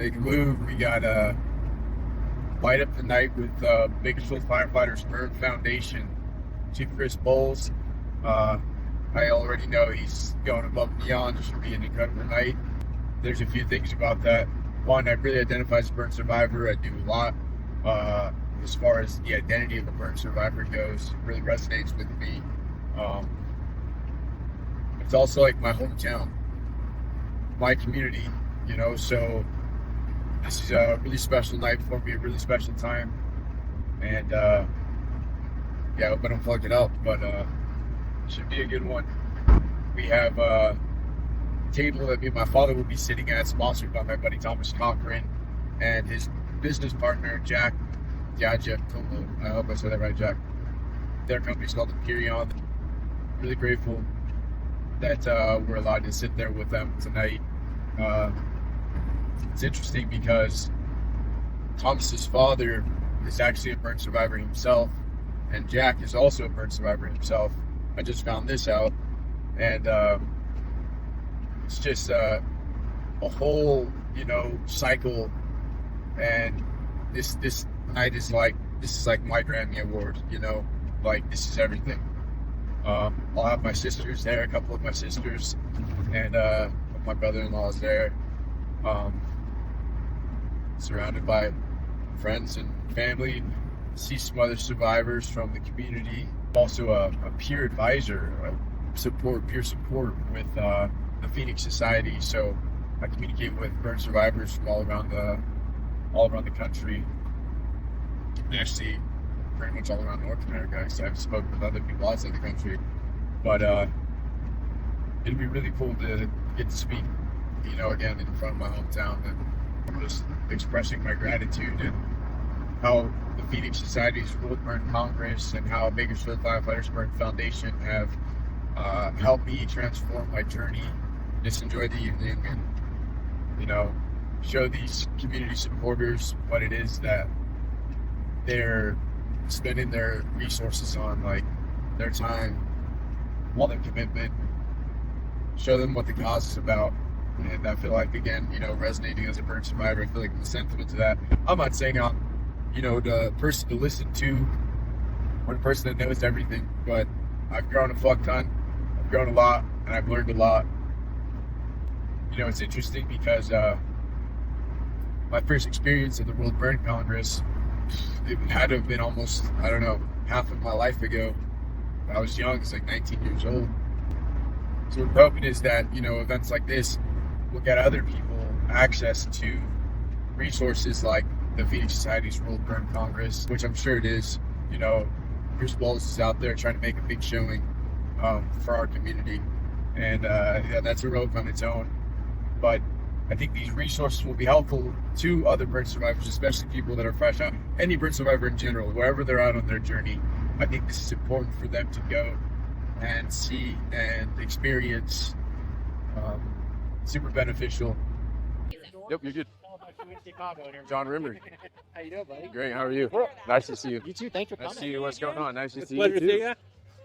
Make a move. We got Light Up the Night with Bakersfield Firefighters Burn Foundation. Chief Chris Bowles. I already know he's going above and beyond. It should be an incredible night. There's a few things about that. One, I really identify as a burn survivor. I do a lot as far as the identity of a burn survivor goes. It really resonates with me. It's also like my hometown, my community, you know, so this is a really special night for me, a really special time. And yeah, I hope I don't fuck it up, but it should be a good one. We have a table that me and my father will be sitting at, sponsored by my buddy Thomas Cochran and his business partner, Jack. Yeah, Jeff. I hope I said that right, Jack. Their company's called IMPERION. Really grateful that we're allowed to sit there with them tonight. It's interesting because Thomas's father is actually a burn survivor himself, and Jack is also a burn survivor himself. I just found this out, and it's just a whole, you know, cycle. And this night is like, this is like my Grammy Award, you know, like this is everything. I'll have my sisters there, a couple of my sisters, and my brother-in-law is there. Surrounded by friends and family, see some other survivors from the community. Also a peer advisor, peer support with the Phoenix Society. So I communicate with burn survivors from all around the country. Actually, pretty much all around North America, because I've spoken with other people outside the country. But it'd be really cool to get to speak, you know, again in front of my hometown, and just expressing my gratitude and how the Phoenix Society's World Burn Congress and how Bakersfield Firefighters Burn Foundation have helped me transform my journey. Just enjoy the evening and, you know, show these community supporters what it is that they're spending their resources on, like their time, all their commitment. Show them what the cause is about. And I feel like, again, you know, resonating as a burn survivor, I feel like the sentiment to that. I'm not saying I'm, you know, the person to listen to or the person that knows everything, but I've grown a fuck ton. I've grown a lot, and I've learned a lot. You know, it's interesting because my first experience at the World Burn Congress, it had to have been almost, I don't know, half of my life ago. I was young, it's like 19 years old. So what we're hoping is that, you know, events like this will get other people access to resources like the Phoenix Society's World Burn Congress, which I'm sure it is. You know, Chris Bowles is out there trying to make a big showing for our community. And yeah, that's a road on its own. But I think these resources will be helpful to other burn survivors, especially people that are fresh out, any burn survivor in general, wherever they're at on their journey. I think this is important for them to go and see and experience. Super beneficial. Yep, you're good. John Rimmer. How you doing, buddy? Great, how are you? Nice to see you. You too. Thanks for coming. Nice to see you. What's going on? Nice to see you. Pleasure to see you.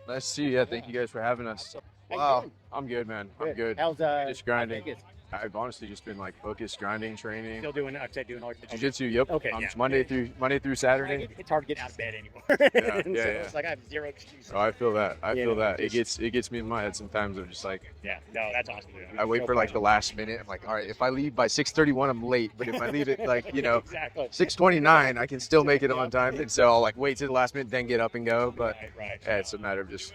Nice to see you. Yeah, thank you guys for having us. How you Wow, doing? I'm good, man. I'm good. How's Just grinding. Vegas? I've honestly just been like focused, grinding, training. Still doing, like I said, doing all your Jiu-jitsu, yep. Okay, It's yeah. Monday through Saturday. It's hard to get out of bed anymore. Yeah, So yeah. it's like I have zero excuses. Oh, I feel that. I Yeah, feel that. just- It gets me in my head sometimes. I'm just like, Yeah, no, that's awesome. Dude. I wait for like the last minute. I'm like, all right, if I leave by 6:31, I'm late. But if I leave it like, you know, exactly. 6:29, I can still make it on time. And so I'll like wait to the last minute, then get up and go. But Right. yeah, it's a matter of just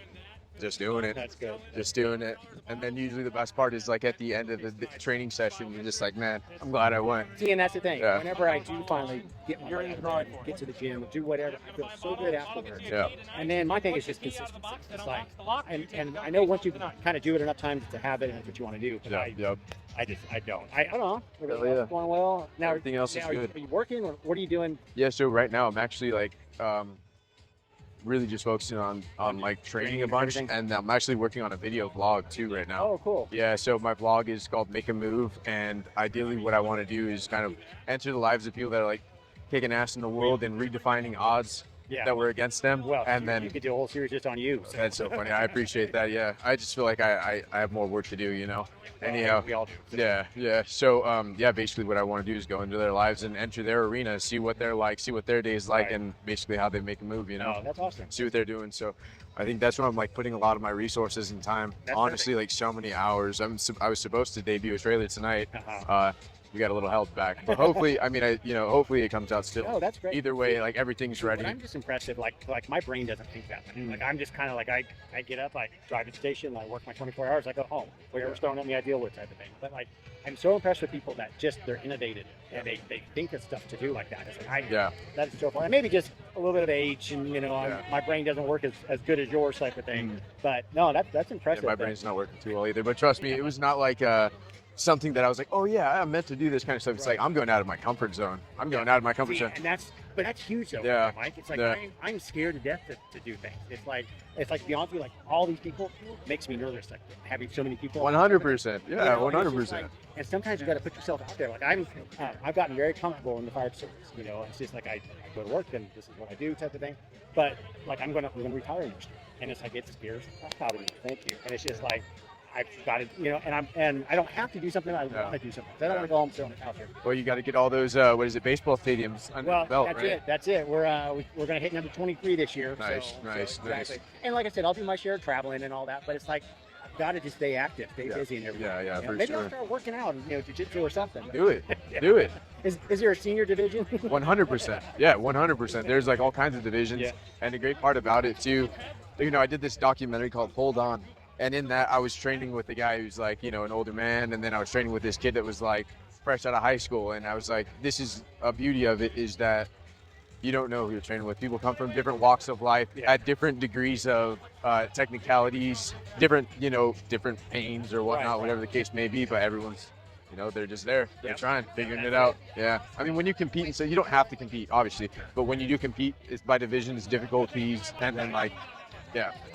doing it. That's good. Just doing it. And then usually the best part is like at the end of the training session, you're just like, man, I'm glad I went. See, and that's the thing. Yeah. Whenever I do finally get my run, get to the gym, do whatever, I feel so good afterwards. Yeah. And then my thing is just consistency. It's like, and I know once you kind of do it enough times, it's a habit and it's what you want to do. But Yeah. I don't. I don't know. Everything Hell yeah. else is going well. Now, Everything else is now, good. Are you working or what are you doing? Yeah. So right now I'm actually like, really just focusing on like training a bunch, Everything. and I'm actually working on a video blog too right now. Oh, cool. Yeah, so my blog is called Make a Move, and ideally what I want to do is kind of enter the lives of people that are like kicking ass in the world and redefining odds, that were against them. Well, and then you could do a whole series just on you. So. that's so funny. I appreciate that. Yeah, I just feel like I have more work to do, you know. Anyhow, we all do. yeah. So yeah, basically what I want to do is go into their lives and enter their arena, see what they're like, see what their day's like, and basically how they make a move, you know. Oh, that's awesome. See what they're doing. So I think that's where I'm like putting a lot of my resources and time. That's Honestly, like so many hours. I was supposed to debut a trailer tonight. We got a little help back, but hopefully, I mean, hopefully it comes out still. Oh, that's great. Either way, like everything's ready. But I'm just impressive. Like my brain doesn't think that way. Like I'm just kind of like I get up, I drive to the station, I work my 24 hours, I go home. Whatever's thrown at me, I deal with type of thing. But like I'm so impressed with people that just they're innovative and they think of stuff to do like that. It's like that is so fun. And maybe just a little bit of age, and you know, my brain doesn't work as good as yours type of thing. But no, that's impressive. Yeah, my brain's not working too well either. But trust me, it was not like something that I was like, oh yeah, I'm meant to do this kind of stuff. It's like I'm going out of my comfort zone. I'm going out of my comfort zone. And that's huge though, Mike. It's like I'm scared to death to do things. It's like to be honest with you, like all these people makes me nervous. Like having so many people. 100%. Yeah, 100%. And sometimes you got to put yourself out there. Like I've gotten very comfortable in the fire service. You know, it's just like I go to work and this is what I do type of thing. But like I'm gonna retire next year, and it's like it scares the crap out of me. Thank you. And it's just like. I've got it, you know, and I don't have to do something. I want to do something. I don't want to go home sitting on the couch here. Well, you got to get all those baseball stadiums under the belt, right? That's it. We're going to hit number 23 this year. Nice. And like I said, I'll do my share of traveling and all that. But it's like I've got to just stay active, stay busy, and everything. Yeah, for maybe sure. I'll start working out, you know, jiu-jitsu or something. Do it. Do it. Is there a senior division? 100%. Yeah, 100%. There's like all kinds of divisions, and the great part about it too, you know, I did this documentary called Hold On. And in that, I was training with a guy who's like, you know, an older man. And then I was training with this kid that was like fresh out of high school. And I was like, this is a beauty of it, is that you don't know who you're training with. People come from different walks of life at different degrees of technicalities, different pains or whatnot, whatever the case may be. But everyone's, you know, they're just there. They're trying, figuring it out. Yeah. I mean, when you compete, and so you don't have to compete, obviously. But when you do compete, it's by divisions, difficulties, and then like,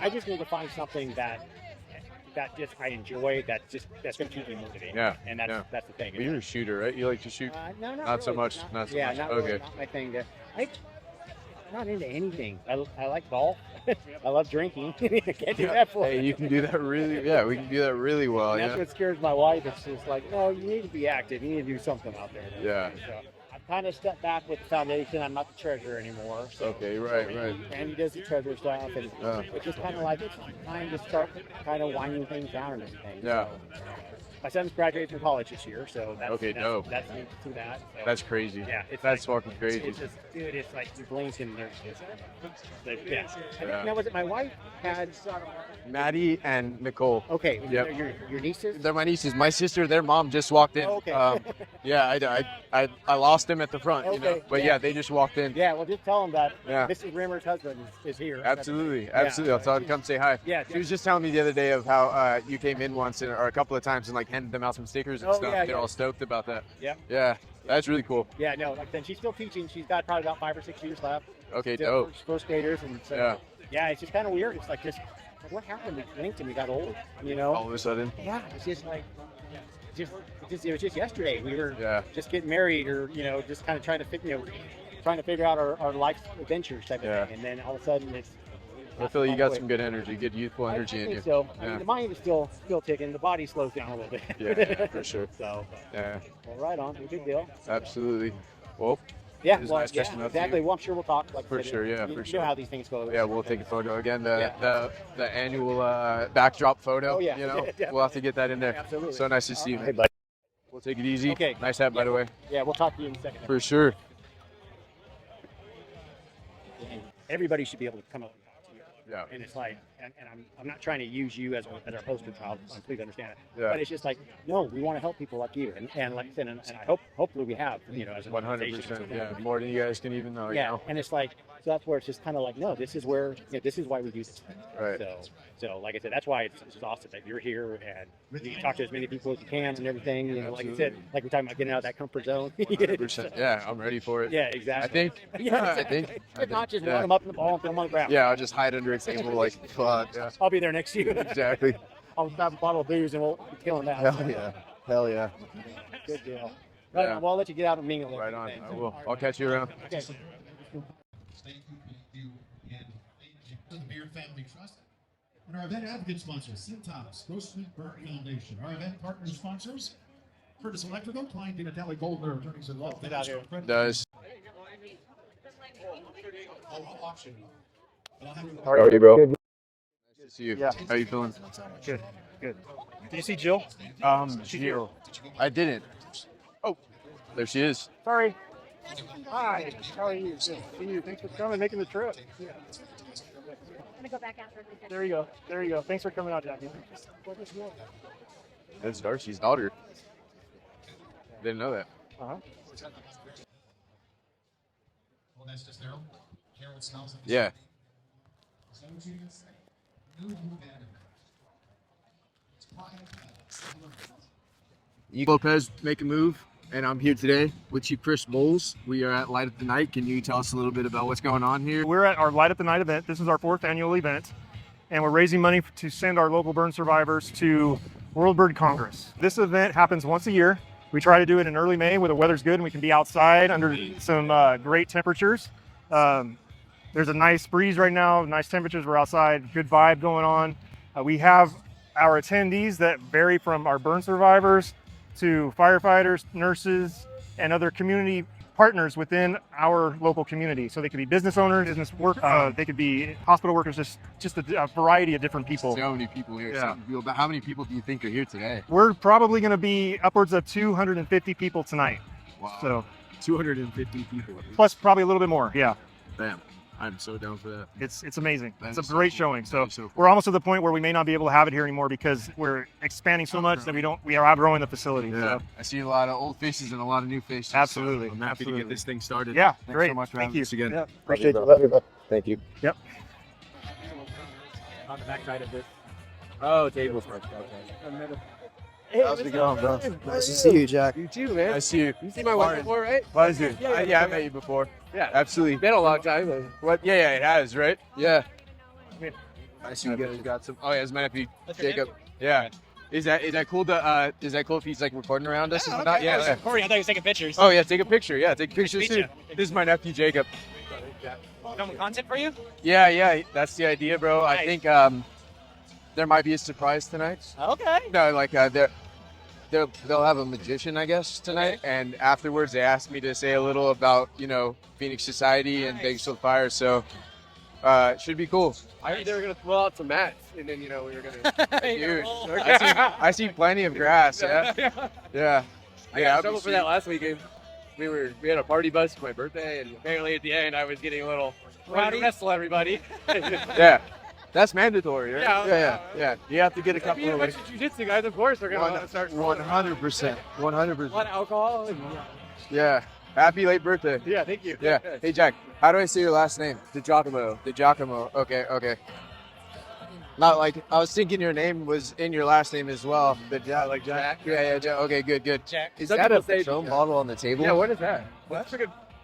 I just need to find something that just I enjoy, that's going to keep me motivated. Yeah. And that's the thing. Well, you're a shooter, right? You like to shoot? No, not really. So much. Not so much. Not okay. Really, not my thing. I'm not into anything. I like golf. I love drinking. Can't do that for Hey, you can do that really. Yeah, we can do that really well. And that's what scares my wife. It's just like, no, you need to be active. You need to do something out there. Yeah. So I've kind of stepped back with the foundation. I'm not the treasurer anymore. So, okay, right. And he does the treasurer stuff, and it's just kind of like it's time to start kind of winding things down and everything. Yeah. So, my son's graduating from college this year, so that's dope. That's neat to that. So, that's crazy. Yeah, that's fucking crazy. It's just, dude, it's like you blink and there's just Now, was it my wife had Maddie and Nicole? Okay. Yep. Your nieces? They're my nieces. My sister, their mom just walked in. Oh, okay. I lost them at the front, you know. But they just walked in. Yeah, well, just tell them that Mrs. Rimmer's husband is here. Absolutely. I'll tell her to come say hi. Yeah. She was just telling me the other day of how you came in once or a couple of times and like handed them out some stickers and stuff. They're all stoked about that. Yeah. Yeah. That's really cool. Yeah, no, like then she's still teaching. She's got probably about 5 or 6 years left. Okay, still dope. First graders, and so it's just kind of weird. It's like just what happened? We blinked and we got old, you know. All of a sudden. Yeah, it's just like it was just yesterday. We were just getting married, or just kind of trying to figure out our life adventures type of thing, and then all of a sudden it's. I feel you got some good energy, good youthful energy in you. So I mean, the mind is still ticking. The body slows down a little bit. Yeah, for sure. So well, right on, no big deal. Absolutely. Well. Nice exactly. Well, I'm sure we'll talk. Like for sure, you know how these things go. Yeah, we'll take a photo again. The annual backdrop photo. Oh yeah. We'll have to get that in there. Absolutely. So nice to see you. Hey, buddy. We'll take it easy. Okay. Nice hat, by the way. Yeah, we'll talk to you in a second. For sure. Everybody should be able to come up and talk to you. Yeah. And it's like, and I'm not trying to use you as our poster child. I completely understand it. Yeah. But it's just like, no, we want to help people like you, and like I said, and I hopefully we have, as an 100%. Yeah, more than you guys can even know. Yeah, and it's like, so that's where it's just kind of like, no, this is where, this is why we do this. Right. So like I said, that's why it's awesome that you're here and you can talk to as many people as you can and everything. Like I said, like we're talking about getting out of that comfort zone. 100%. Yeah, I'm ready for it. Yeah, exactly. I think. If not, just run them up in the ball and throw them on the ground. Yeah, I'll just hide under a table like fuck. Yeah. I'll be there next to you. Exactly. I'll have a bottle of booze and we'll be killing that. Hell yeah. Good deal. Right on. Well, I'll let you get out and mingle. Right on. I will. I'll catch you around. Okay. Thank you. Trust. And our event advocate sponsors, Cintas, Grossman Burke Foundation. Our event partner sponsors, Curtis Electrical, Klein Dinatelli Goldner, attorneys in law. Get out here. Does. How are you, bro? Nice to see you. Yeah. How you feeling? Good. Did you see Jill? Jill. I didn't. Oh, there she is. Sorry. Hi. How are you? Good. See you. Thanks for coming, making the trip. Yeah. I'm gonna go back after the There you go. There you go. Thanks for coming out, Jackie. That's Darcy's daughter. Didn't know that. Uh-huh. Well, that's just Harold. Harold smells it. Yeah. Is that what you're going to say? No, you had it. It's quiet. Lopez make a move, and I'm here today with Chief Chris Bowles. We are at Light at the Night. Can you tell us a little bit about what's going on here? We're at our Light at the Night event. This is our 4th annual event, and we're raising money to send our local burn survivors to World Bird Congress. This event happens once a year. We try to do it in early May where the weather's good and we can be outside under some great temperatures. There's a nice breeze right now, nice temperatures. We're outside, good vibe going on. We have our attendees that vary from our burn survivors to firefighters, nurses, and other community partners within our local community. So they could be business owners, business work, they could be hospital workers, just a variety of different people. So many people here. Yeah. So how many people do you think are here today? We're probably going to be upwards of 250 people tonight. Wow. So 250 people. plus probably a little bit more. Yeah, Bam. I'm so down for that. it's amazing. That It's a is so great cool. showing. That So is so cool. we're almost to the point where we may not be able to have it here anymore because we're expanding so much that we are outgrowing the facility. Yeah. So, I see a lot of old faces and a lot of new faces. Absolutely. So I'm happy to Absolutely. get this thing started. yeah, Thanks great. so much for Thank having you us again. Yeah, appreciate Love you. you, bro. Thank you. Yep. On the backside of this. Oh, table. Hey, How's it going, bro? Nice to see you, Jack. You too, man. I see you. You see my wife before, right? Pleasure. Yeah, Yeah, I met you before. Yeah. Absolutely. Been a long time. What? Yeah, it has, right? Yeah. I see you guys got some. Oh yeah, it's my nephew Jacob. Yeah. Is that cool? Is that cool if he's like recording around us and whatnot? Yeah. yeah. Corey, I thought he was taking pictures. Oh yeah, take a picture. Yeah, take pictures meet too. you. This is my nephew Jacob. Film content for you? Yeah, that's the idea, bro. I Nice. think there might be a surprise tonight. Okay. No, like they'll have a magician, I guess, tonight. And afterwards, they asked me to say a little about Phoenix Society and Thanks for the Fire. So it should be cool. I heard they were gonna throw out some mats, and then we were gonna. Dude, I see plenty of grass. Yeah, yeah. I got in trouble for that last weekend. We had a party bus for my birthday, and apparently at the end I was getting a little rowdy. Wrestle everybody. Yeah, that's mandatory. Right? Yeah. yeah. You have to get a couple Being a of bunch of jiu-jitsu guys, of course, are gonna start 100%. a lot of alcohol. And, Yeah. Happy late birthday. yeah, thank you. Yeah. Hey Jack, how do I say your last name? DiGiacomo. DiGiacomo. Okay. Not like I was thinking your name was in your last name as well. But Yeah, like Jack. yeah. Jack. Okay, good. Jack. Is that a Patron bottle on the table? Yeah, what is that? What?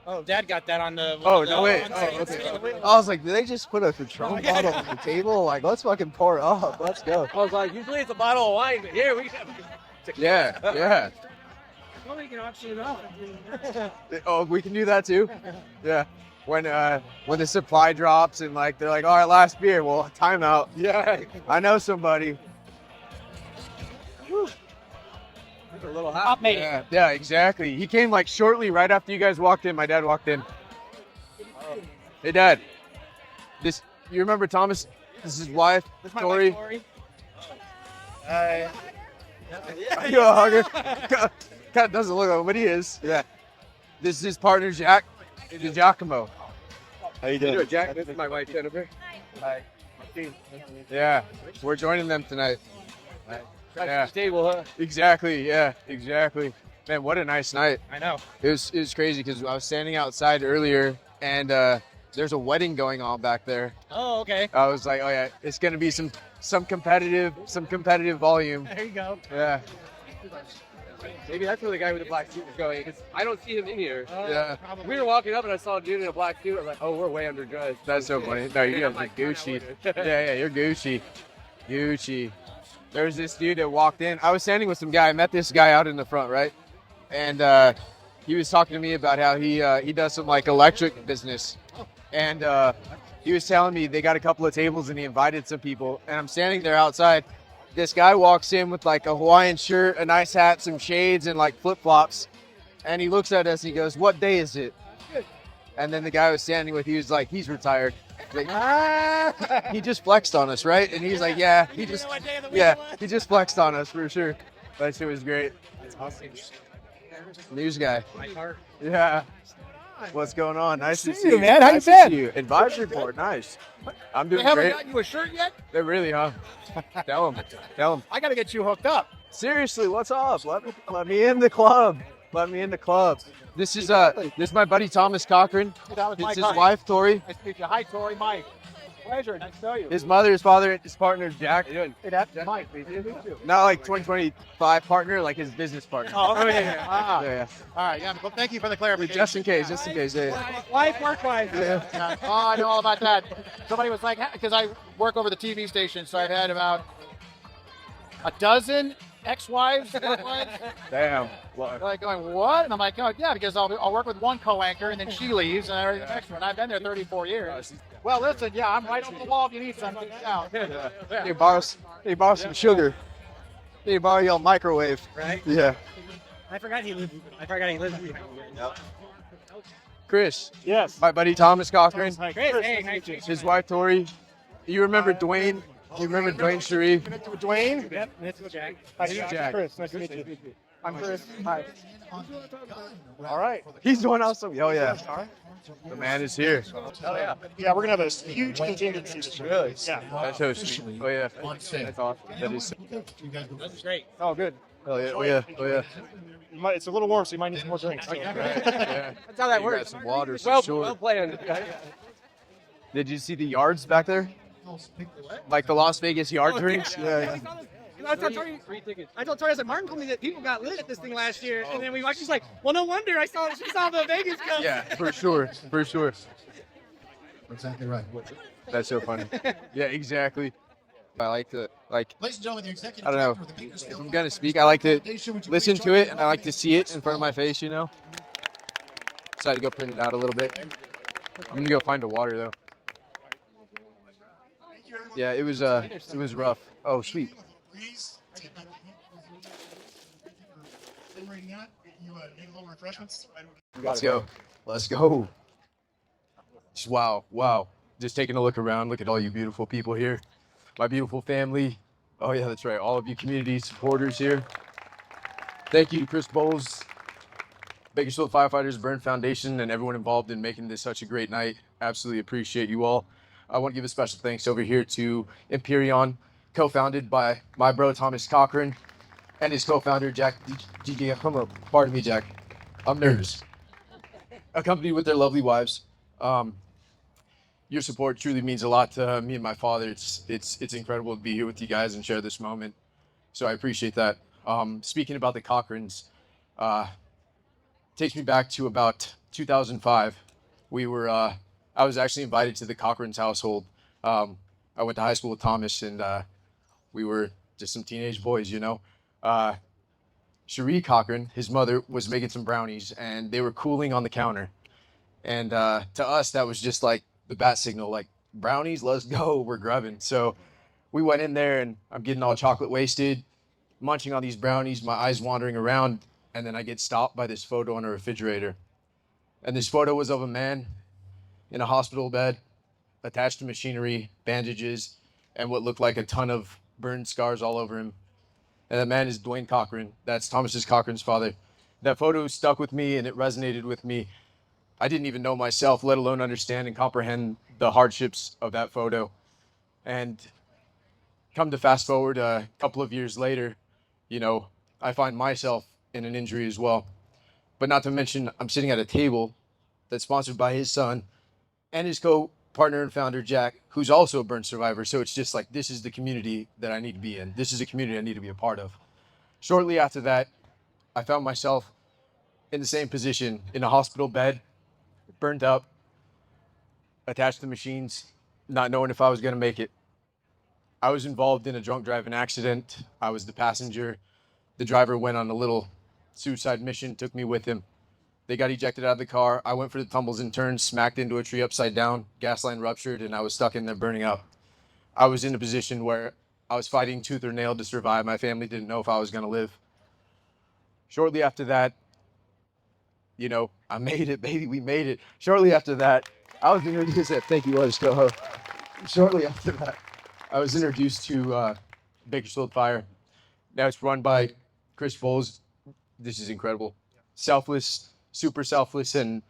Oh, Dad got that on the. Oh no way. on Oh, the- okay. I was like, did they just put a Patron bottle on the table? Like, let's fucking pour it up. Let's go. I was like, usually it's a bottle of wine, but here we have. Yeah. Well, we can auction it off. Oh, we can do that too. Yeah. When the supply drops and like they're like, all right, last beer. Well, timeout. Yeah. I know somebody. It's a little hot. Pop made it. Yeah, exactly. He came like shortly right after you guys walked in. My dad walked in. Hey, Dad. You remember Thomas? This is his wife, This is my Tori. wife, Tori. You a hugger? Kind of doesn't look like, but he is. Yeah. This is his partner, Jack. Giacomo. How you doing, Jack? This is my wife, Jennifer. Hi. Yeah. We're joining them tonight. Yeah. Table, huh? Exactly. Yeah. Exactly. Man, what a nice night. I know. It was crazy because I was standing outside earlier and there's a wedding going on back there. Oh, okay. I was like, oh yeah, it's gonna be some competitive volume. There you go. Yeah. Maybe that's where the guy with the black suit was going, because I don't see him in here. Yeah. Probably. We were walking up and I saw a dude in a black suit. I was like, oh, we're way underdressed. That's so funny. No, you guys are like, Gucci. I don't know. Yeah, you're Gucci. Gucci. There was this dude that walked in. I was standing with some guy. I met this guy out in the front, right? And he was talking to me about how he does some like electric business. and he was telling me they got a couple of tables and he invited some people, and I'm standing there outside. This guy walks in with like a Hawaiian shirt, a nice hat, some shades, and like flip-flops, and he looks at us and he goes, "What day is it?" And then the guy I was standing with, he was like, "He's retired." Like, he just flexed on us, right? And he's like, "Yeah, he just flexed on us for sure." That shit was great. News guy. Yeah. What's going on? Nice to see you, man. How you Nice to been? see you. Advisory board, nice. I'm doing They haven't great. gotten you a shirt yet? They really, huh? Tell them. I got to get you hooked up. Seriously, what's up? Let me in the club. Let me in the club. This is my buddy Thomas Cochran. It's his wife Tori. Nice to meet you. Hi, Tori. Mike. Pleasure. Nice to know you. His mother, his father, his partner Jack. Hey, that's Mike. Nice to meet you. Not like 2025 partner, like his business partner. Oh, yeah. Ah. Yeah. All right. Yeah. Well, thank you for the clarification. Just in case. Yeah. Wife, work wife. Yeah. Oh, I know all about that. Somebody was like, because I work over the TV station, so I've had about a dozen ex-wives, work wives. Damn. They're like going, what? And I'm like, oh, yeah, because I'll work with one co-anchor and then she leaves and I already the next one. I've been there 34 years. Well, listen, yeah, I'm right over the wall if you need something. Yeah. Hey, borrow some sugar. Hey, borrow your microwave. Right? Yeah. I forgot he lived here. Chris. Yes. My buddy Thomas Cochran. Hi, Chris, Chris. hey, nice to meet you. His wife Tori. You remember Dwayne? You remember Dwayne Sharif? Connected with Dwayne. Yep, this is Jack. Hi, Jack. Chris. Nice to meet you. I'm Chris. Hi. All right. He's doing awesome. Oh yeah. The man is here. Oh yeah. Yeah, we're gonna have a huge contingency this year. Really? Yeah. That's so sweet. Oh yeah. That's awesome. That is. That's great. Oh, good. Oh yeah. Oh yeah. Oh yeah. It's a little warm, so you might need some more drinks. Yeah. That's how that You got works. some water, some Well short. planned. Did you see the yards back there? Like the Las Vegas yard drinks? Yeah. I told Tori, I said, Martin told me that people got lit at this thing last year. And then we watched, she's like, well, no wonder she saw the Vegas Cup. Yeah, for sure. For sure. Exactly right. That's so funny. Yeah, exactly. I like to, like, Ladies and gentlemen, the executive I don't know. director of the If BAKERSFIELD I'm going to speak, I like to Foundation, would you listen please to join it and I like to see it in front of my face, you know? Decided to go print it out a little bit. I'm going to go find a water, though. Yeah, it was rough. Oh, sweet. Please take that. Celebrating that, you need a little refreshments. Let's go. Let's go. Just wow. Just taking a look around. Look at all you beautiful people here. My beautiful family. Oh yeah, that's right. All of you community supporters here. Thank you, Chris Bowles, Bakersfield Firefighters Burn Foundation, and everyone involved in making this such a great night. Absolutely appreciate you all. I want to give a special thanks over here to IMPERION, co-founded by my bro Thomas Cochran and his co-founder Jack DJ. Pardon me, Jack. I'm nervous. Accompanied with their lovely wives. Your support truly means a lot to me and my father. It's incredible to be here with you guys and share this moment. So I appreciate that. Speaking about the Cochrans, takes me back to about 2005. I was actually invited to the Cochrans household. I went to high school with Thomas, and we were just some teenage boys, you know. Cherie Cochran, his mother, was making some brownies, and they were cooling on the counter. And to us, that was just like the bat signal, like, brownies, let's go, we're grubbing. So we went in there, and I'm getting all chocolate wasted, munching on these brownies, my eyes wandering around, and then I get stopped by this photo on a refrigerator. And this photo was of a man in a hospital bed, attached to machinery, bandages, and what looked like a ton of burn scars all over him. And that man is Dwayne Cochran. That's Thomas Cochran's father. That photo stuck with me, and it resonated with me. I didn't even know myself, let alone understand and comprehend the hardships of that photo. And come to fast forward a couple of years later, you know, I find myself in an injury as well. But not to mention, I'm sitting at a table that's sponsored by his son and his co-partner and founder, Jack, who's also a burn survivor. So it's just like, this is the community that I need to be in. This is a community I need to be a part of. Shortly after that, I found myself in the same position, in a hospital bed, burned up, attached to machines, not knowing if I was going to make it. I was involved in a drunk driving accident. I was the passenger. The driver went on a little suicide mission, took me with him. They got ejected out of the car. I went for the tumbles and turns, smacked into a tree upside down. Gas line ruptured, and I was stuck in there burning up. I was in a position where I was fighting tooth or nail to survive. My family didn't know if I was going to live. Shortly after that, you know, I made it, baby. We made it. Shortly after that, I was introduced. Thank you, Let's Go. Shortly after that, I was introduced to Bakersfield Fire. Now it's run by Chris Bowles. This is incredible. Selfless, super selfless, and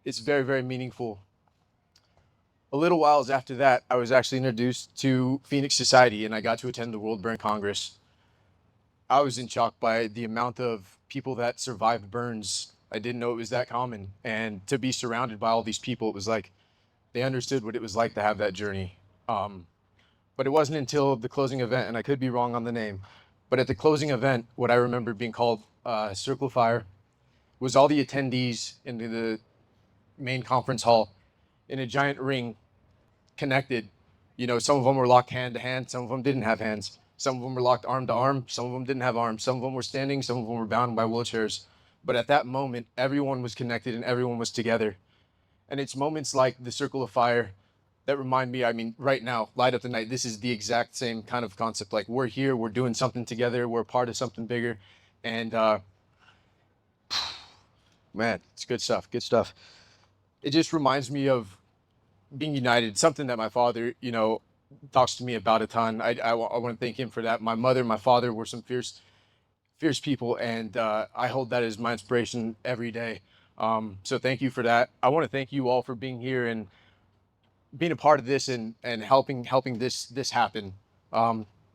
it's very, very meaningful. A little whiles after that, I was actually introduced to Phoenix Society, and I got to attend the World Burn Congress. I was in shock by the amount of people that survived burns. I didn't know it was that common. And to be surrounded by all these people, it was like they understood what it was like to have that journey. But it wasn't until the closing event, and I could be wrong on the name, but at the closing event, what I remember being called Circle of Fire was all the attendees into the main conference hall in a giant ring, connected. You know, some of them were locked hand to hand, some of them didn't have hands. Some of them were locked arm to arm, some of them didn't have arms, some of them were standing, some of them were bound by wheelchairs. But at that moment, everyone was connected and everyone was together. And it's moments like the Circle of Fire that remind me, I mean, right now, Light Up the Night, this is the exact same kind of concept. Like, we're here, we're doing something together, we're a part of something bigger. And man, it's good stuff, good stuff. It just reminds me of being united, something that my father, you know, talks to me about a ton. I want to thank him for that. My mother, my father were some fierce people, and I hold that as my inspiration every day. So thank you for that. I want to thank you all for being here and being a part of this and helping this happen.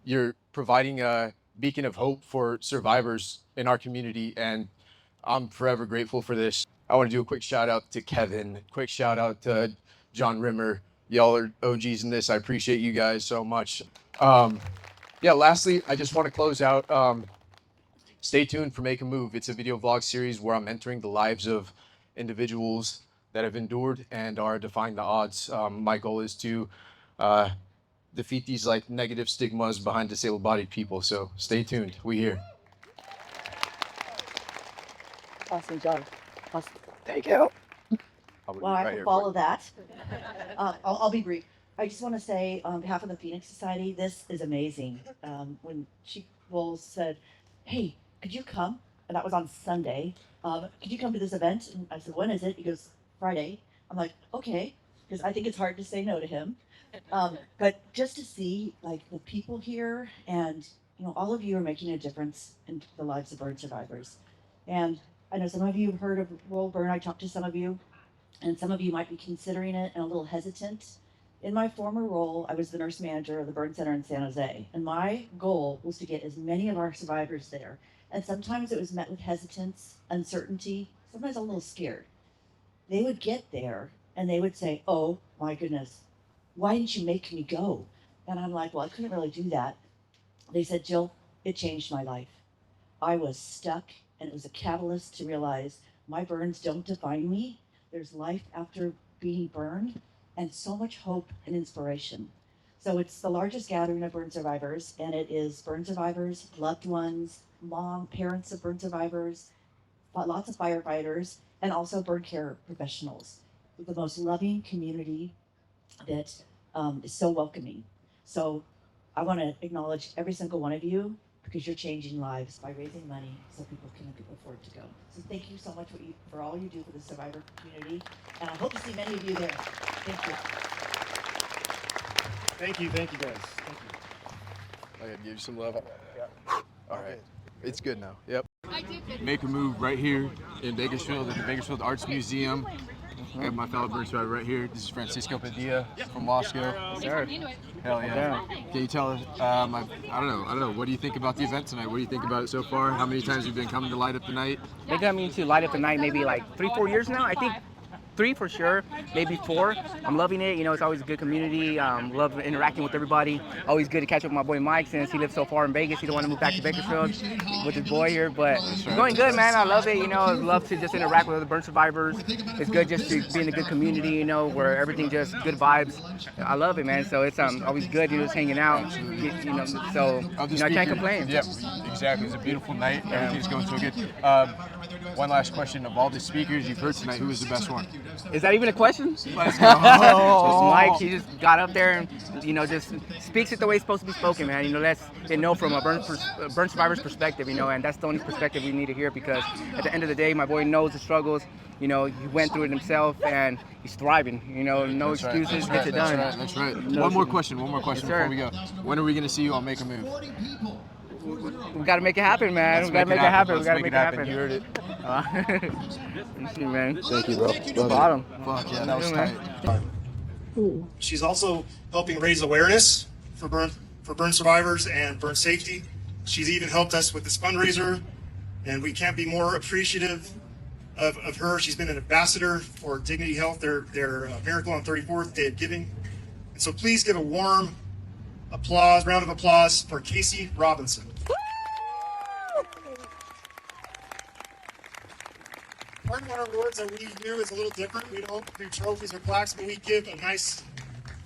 You're providing a beacon of hope for survivors in our community, and I'm forever grateful for this. I want to do a quick shout out to Kevin, quick shout out to John Rimmer. Y'all are OGs in this. I appreciate you guys so much. Yeah, lastly, I just want to close out. Stay tuned for Make a Move. It's a video vlog series where I'm mentoring the lives of individuals that have endured and are defying the odds. My goal is to defeat these like negative stigmas behind disabled-bodied people. So stay tuned. We here. Awesome job. Awesome. Thank you. Well, I will follow that. I'll be brief. I just want to say on behalf of the Phoenix Society, this is amazing. When Chief Bowles said, hey, could you come? And that was on Sunday. Could you come to this event? And I said, when is it? He goes, Friday. I'm like, okay, because I think it's hard to say no to him. But just to see like the people here, and you know, all of you are making a difference in the lives of burn survivors. And I know some of you have heard of World Burn. I talked to some of you, and some of you might be considering it and a little hesitant. In my former role, I was the nurse manager of the burn center in San Jose, and my goal was to get as many of our survivors there. And sometimes it was met with hesitance, uncertainty, sometimes a little scared. They would get there and they would say, oh my goodness, why didn't you make me go? And I'm like, well, I couldn't really do that. They said, Jill, it changed my life. I was stuck, and it was a catalyst to realize my burns don't define me. There's life after being burned, and so much hope and inspiration. So it's the largest gathering of burn survivors, and it is burn survivors, loved ones, parents of burn survivors, lots of firefighters, and also burn care professionals. The most loving community that is so welcoming. So I want to acknowledge every single one of you, because you're changing lives by raising money so people can afford to go. So thank you so much for all you do for the survivor community, and I hope to see many of you there. Thank you. Thank you guys. Thank you. I gotta give you some love. All right, it's good now. Yep. Make a Move right here in Bakersfield at the Bakersfield Arts Museum. I have my fellow burn survivor right here. This is Francisco Padilla from Wasco. Sure. Hell yeah. Can you tell us, I don't know, what do you think about the event tonight? What do you think about it so far? How many times have you been coming to Light Up the Night? They got me to Light Up the Night maybe like 3-4 years now. I think 3 for sure, maybe 4. I'm loving it. You know, it's always a good community. Love interacting with everybody. Always good to catch up with my boy Mike, since he lives so far in Vegas. He don't want to move back to Bakersfield with his boy here, but it's going good, man. I love it. You know, I love to just interact with other burn survivors. It's good just to be in a good community, you know, where everything just good vibes. I love it, man. So it's always good, you know, just hanging out. You know, so you know, I can't complain. Yeah, exactly. It's a beautiful night. Everything's going so good. one last question. Of all the speakers you've heard tonight, who was the best one? Is that even a question? Let's go. Mike, he just got up there and, you know, just speaks it the way it's supposed to be spoken, man. You know, let's know from a burn survivor's perspective, you know, and that's the only perspective we need to hear, because at the end of the day, my boy knows the struggles. You know, he went through it himself and he's thriving. You know, no That's excuses, right. gets it done. That's right. No One more excuses. question Yes, before we go. When are we going to see you on Make a Move? We got to make it happen, man. Let's We got to make it happen. We got to make it happen. You heard it. Thank you, man. Thank you, bro. Bottom. Fuck yeah, that was man. tight. She's also helping raise awareness for burn survivors and burn safety. She's even helped us with this fundraiser, and we can't be more appreciative of her. She's been an ambassador for Dignity Health, their Miracle on 34th Day of Giving. And so please give a warm round of applause for Casey Robinson. Part of our awards that we do is a little different. We don't do trophies or plaques, but we give a nice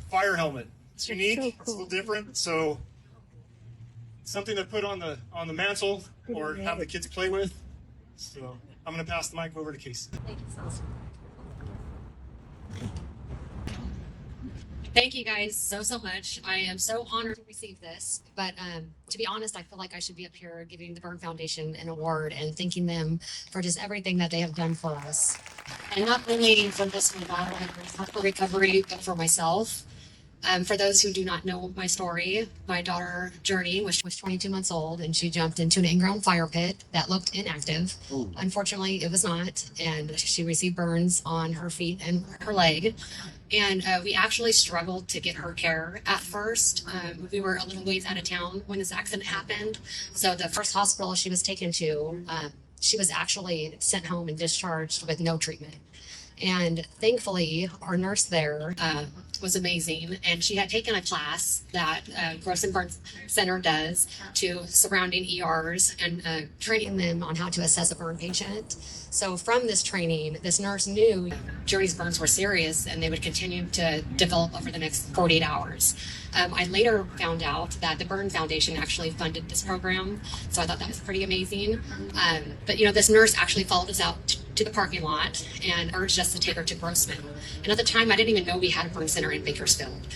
fire helmet. It's unique, so cool. It's a little different. So something to put on the mantle or have the kids play with. So I'm going to pass the mic over to Casey. Thank you guys so much. I am so honored to receive this. But to be honest, I feel like I should be up here giving the Burn Foundation an award and thanking them for just everything that they have done for us. And not only for this my daughter and recovery, but for myself. For those who do not know my story, my daughter Journey was 22 months old, and she jumped into an in-ground fire pit that looked inactive. Ooh. Unfortunately, it was not, and she received burns on her feet and her leg. And we actually struggled to get her care at first. We were a little ways out of town when this accident happened. So the first hospital she was taken to, she was actually sent home and discharged with no treatment. And thankfully, our nurse there was amazing, and she had taken a class that Gross and Burn Center does to surrounding ERs and training them on how to assess a burn patient. So from this training, this nurse knew Journey's burns were serious and they would continue to develop over the next 48 hours. I later found out that the Burn Foundation actually funded this program, so I thought that was pretty amazing. But you know, this nurse actually followed us out to the parking lot and urged us to take her to Grossman. And at the time, I didn't even know we had a burn center in Bakersfield.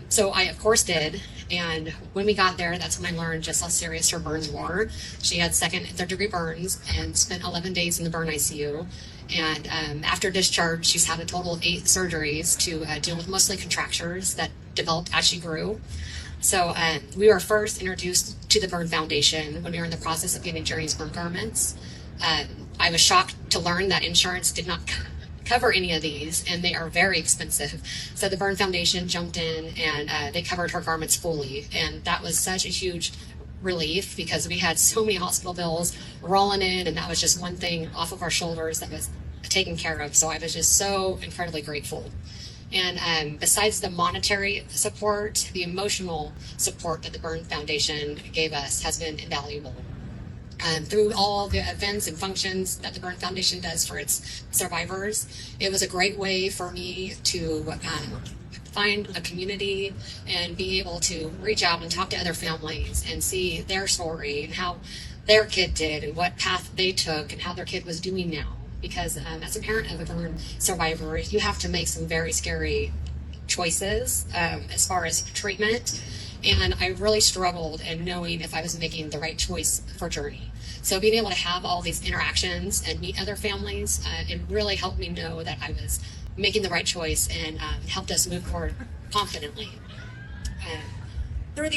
So I, of course, did. And when we got there, that's when I learned just how serious her burns were. She had second and third degree burns and spent 11 days in the burn ICU. And after discharge, she's had a total of 8 surgeries to deal with mostly contractures that developed as she grew. So we were first introduced to the Burn Foundation when we were in the process of getting Journey's burn garments. I was shocked to learn that insurance did not cover any of these, and they are very expensive. So the Burn Foundation jumped in and they covered her garments fully. And that was such a huge relief because we had so many hospital bills rolling in, and that was just one thing off of our shoulders that was taken care of. So I was just so incredibly grateful. And besides the monetary support, the emotional support that the Burn Foundation gave us has been invaluable. Through all the events and functions that the Burn Foundation does for its survivors, it was a great way for me to find a community and be able to reach out and talk to other families and see their story and how their kid did and what path they took and how their kid was doing now. Because as a parent of a burn survivor, you have to make some very scary choices as far as treatment. And I really struggled in knowing if I was making the right choice for Journey. So being able to have all these interactions and meet other families, it really helped me know that I was making the right choice and helped us move forward confidently. Through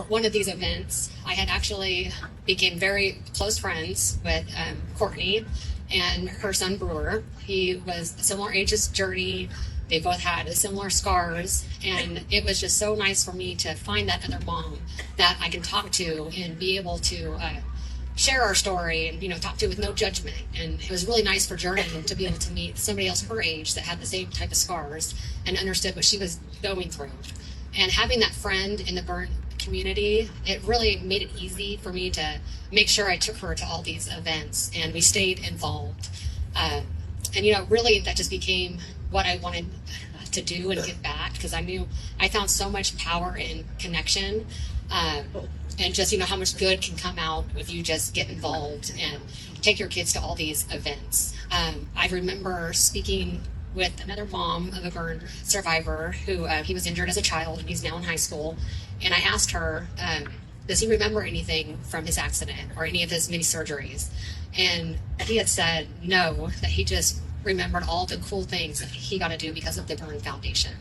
one of these events, I had actually became very close friends with Courtney and her son Brewer. He was a similar age as Journey. They both had similar scars, and it was just so nice for me to find that other mom that I can talk to and be able to share our story and, you know, talk to with no judgment. And it was really nice for Journey to be able to meet somebody else her age that had the same type of scars and understood what she was going through. And having that friend in the burn community, it really made it easy for me to make sure I took her to all these events and we stayed involved. And, you know, really that just became what I wanted to do and give back, because I knew I found so much power in connection and just, you know, how much good can come out if you just get involved and take your kids to all these events. I remember speaking with another mom of a burn survivor who he was injured as a child and he's now in high school. And I asked her, does he remember anything from his accident or any of his many surgeries? And he had said no, that he just remembered all the cool things that he got to do because of the Burn Foundation.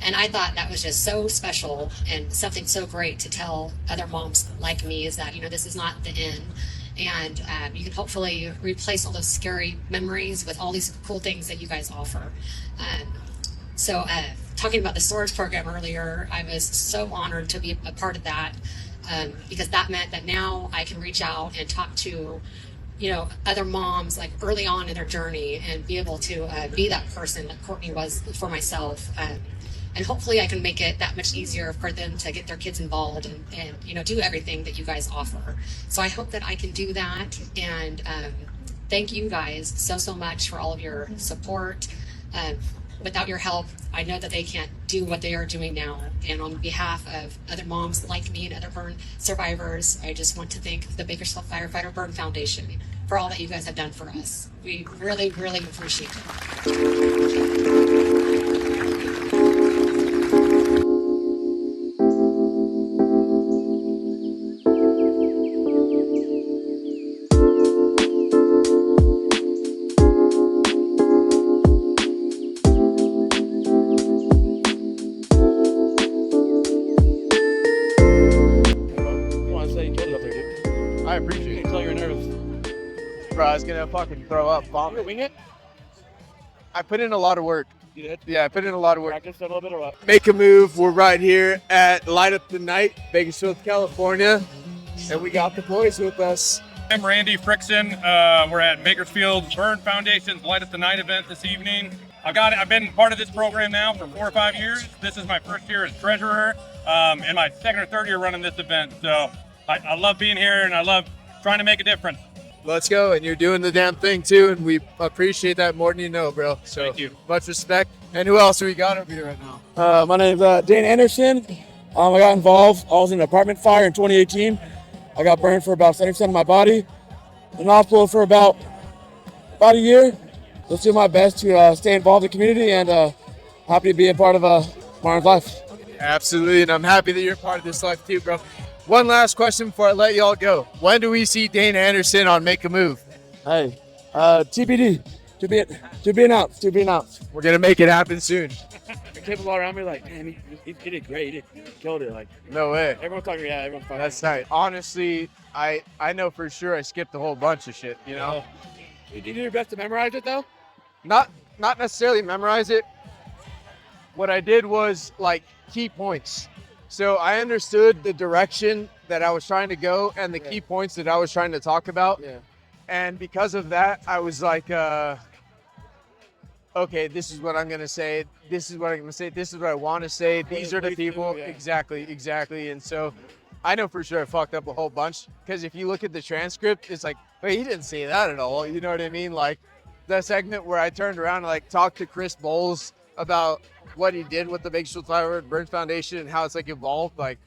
And I thought that was just so special and something so great to tell other moms like me, is that, you know, this is not the end. And you can hopefully replace all those scary memories with all these cool things that you guys offer. So talking about the Swords program earlier, I was so honored to be a part of that, because that meant that now I can reach out and talk to, you know, other moms like early on in their journey and be able to be that person that Courtney was for myself. And hopefully I can make it that much easier for them to get their kids involved and you know, do everything that you guys offer. So I hope that I can do that. And thank you guys so much for all of your support. Without your help, I know that they can't do what they are doing now. And on behalf of other moms like me and other burn survivors, I just want to thank the Bakersfield Firefighter Burn Foundation for all that you guys have done for us. We really appreciate it. I appreciate it. Tell you're nervous. Bro, I was gonna fucking throw up. Vomit. Wing it? I put in a lot of work. You did? Yeah, I put in a lot of work. Practice a little bit or what? Make a move. We're right here at Light Up the Night, Bakersfield, California. And we got the boys with us. I'm Randy Frickson. We're at Bakersfield Burn Foundation's Light Up the Night event this evening. I've been part of this program now for 4 or 5 years. This is my first year as treasurer, and my second or third year running this event. So I love being here and I love trying to make a difference. Let's go. And you're doing the damn thing too. And we appreciate that more than you know, bro. So Thank you. Much respect. And who else do we got over here right now? My name's Dane Anderson. I got involved. I was in an apartment fire in 2018. I got burned for about 70% of my body. In hospital for about a year. Let's do my best to stay involved in the community, and happy to be a part of Martin's life. Absolutely. And I'm happy that you're part of this life too, bro. One last question before I let y'all go. When do we see Dane Anderson on Make a Move? Hey, TBD. To be announced. We're going to make it happen soon. People all around me like, man, he did great. He killed it. Like, no way. Everyone's talking, yeah, everyone's talking. That's tight. Honestly, I know for sure I skipped a whole bunch of shit, you know? You did your best to memorize it, though? Not necessarily memorize it. What I did was, like, key points. So I understood the direction that I was trying to go and the key points that I was trying to talk about. Yeah. And because of that, I was like, okay, this is what I'm going to say. This is what I'm going to say. This is what I want to say. These are the people. Yeah. Exactly. And so I know for sure I fucked up a whole bunch, because if you look at the transcript, it's like, wait, he didn't say that at all. You know what I mean? Like the segment where I turned around and like talked to Chris Bowles about what he did with the Bakersfield Firefighter Burn Foundation and how it's like evolved, like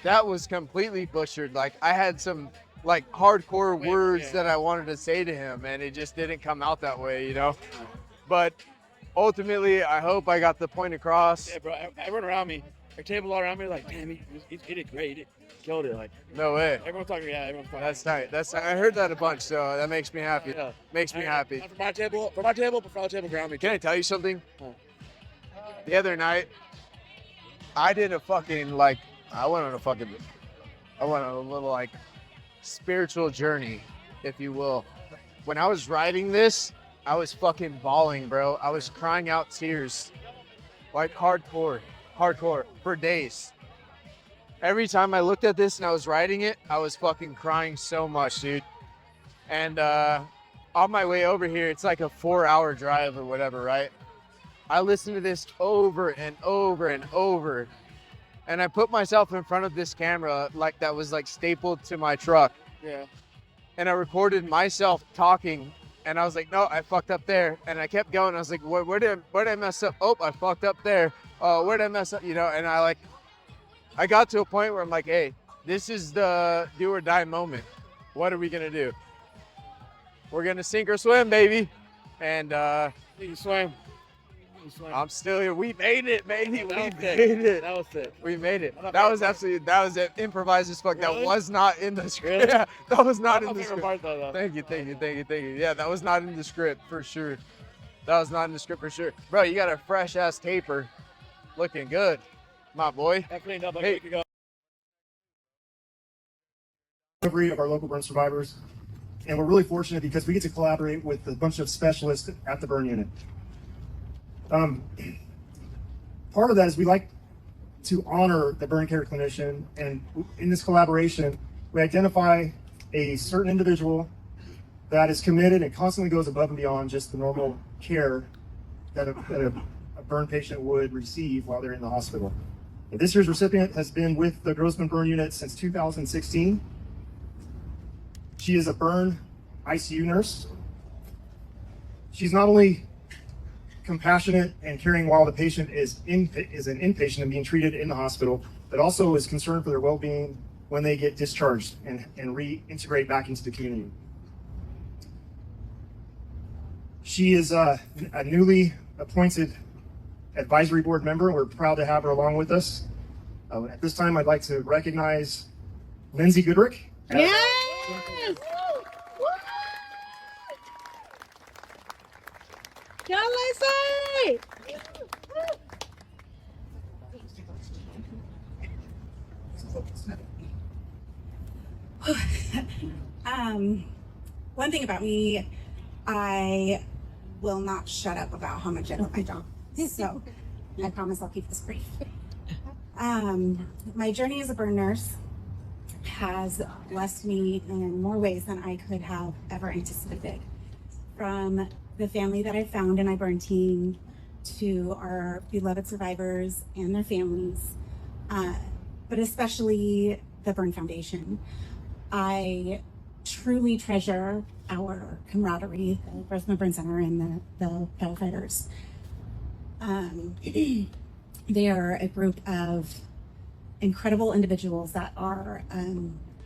that was completely butchered. Like I had some like hardcore words that I wanted to say to him, and it just didn't come out that way, you know? But ultimately, I hope I got the point across. Yeah, bro, everyone around me, our table all around me, like, damn, he did great. He killed it. Like, no way. Everyone's talking, yeah, everyone's talking. That's tight. I heard that a bunch, so that makes me happy. Yeah. Makes me happy. For my table, but for the table around me. Can I tell you something? The other night, I did a fucking, like, I went on a little, like, spiritual journey, if you will. When I was writing this, I was fucking bawling, bro. I was crying out tears, like hardcore, for days. Every time I looked at this and I was writing it, I was fucking crying so much, dude. And on my way over here, it's like a 4-hour drive or whatever, right? I listened to this over and over and over. And I put myself in front of this camera like that was like stapled to my truck. Yeah. And I recorded myself talking, and I was like, no, I fucked up there. And I kept going. I was like, where did I mess up? Oh, I fucked up there. Oh, where did I mess up? You know, and I got to a point where I'm like, hey, this is the do or die moment. What are we gonna do? we're gonna sink or swim, baby. And You can swim. I'm still here. We made it, baby. We made sick. it. That was sick. We made it. That was improvised as fuck. Really? That was not in the script. Really? Yeah, that was not That's in my the favorite script. part, though. Thank you. Yeah, that was not in the script for sure. That was not in the script for sure. Bro, you got a fresh ass taper. Looking good, my boy. I cleaned up like Hey. a week ago. Recovery of our local burn survivors. And we're really fortunate because we get to collaborate with a bunch of specialists at the burn unit. Part of that is we like to honor the burn care clinician, and in this collaboration, we identify a certain individual that is committed and constantly goes above and beyond just the normal care that a burn patient would receive while they're in the hospital. And this year's recipient has been with the Grossman Burn Unit since 2016. She is a burn ICU nurse. She's not only compassionate and caring while the patient is an inpatient and being treated in the hospital, but also is concerned for their well-being when they get discharged and reintegrate back into the community. She is a newly appointed advisory board member. We're proud to have her along with us. At this time, I'd like to recognize Lindsay Goodrich. Yes! Go, Lindsay! One thing about me, I will not shut up about how much I love my job. So I promise I'll keep this brief. My journey as a burn nurse has blessed me in more ways than I could have ever anticipated. From the family that I found in my burn team to our beloved survivors and their families, but especially the Burn Foundation. I truly treasure our camaraderie, the Grossman Burn Center and the firefighters. They are a group of incredible individuals that are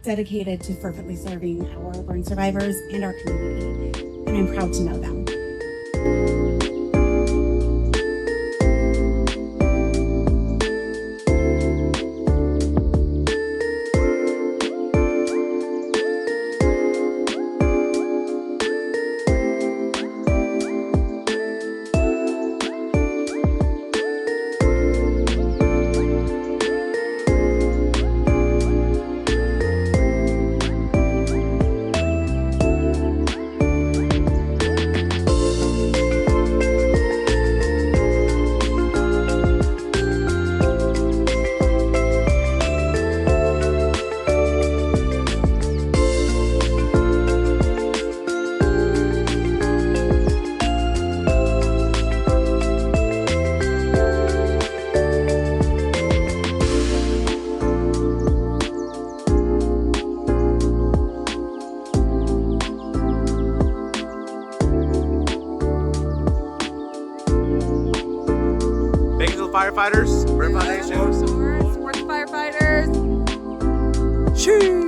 dedicated to fervently serving our burn survivors and our community, and I'm proud to know them. Firefighters, Burn Foundation. Support the firefighters. Cheers.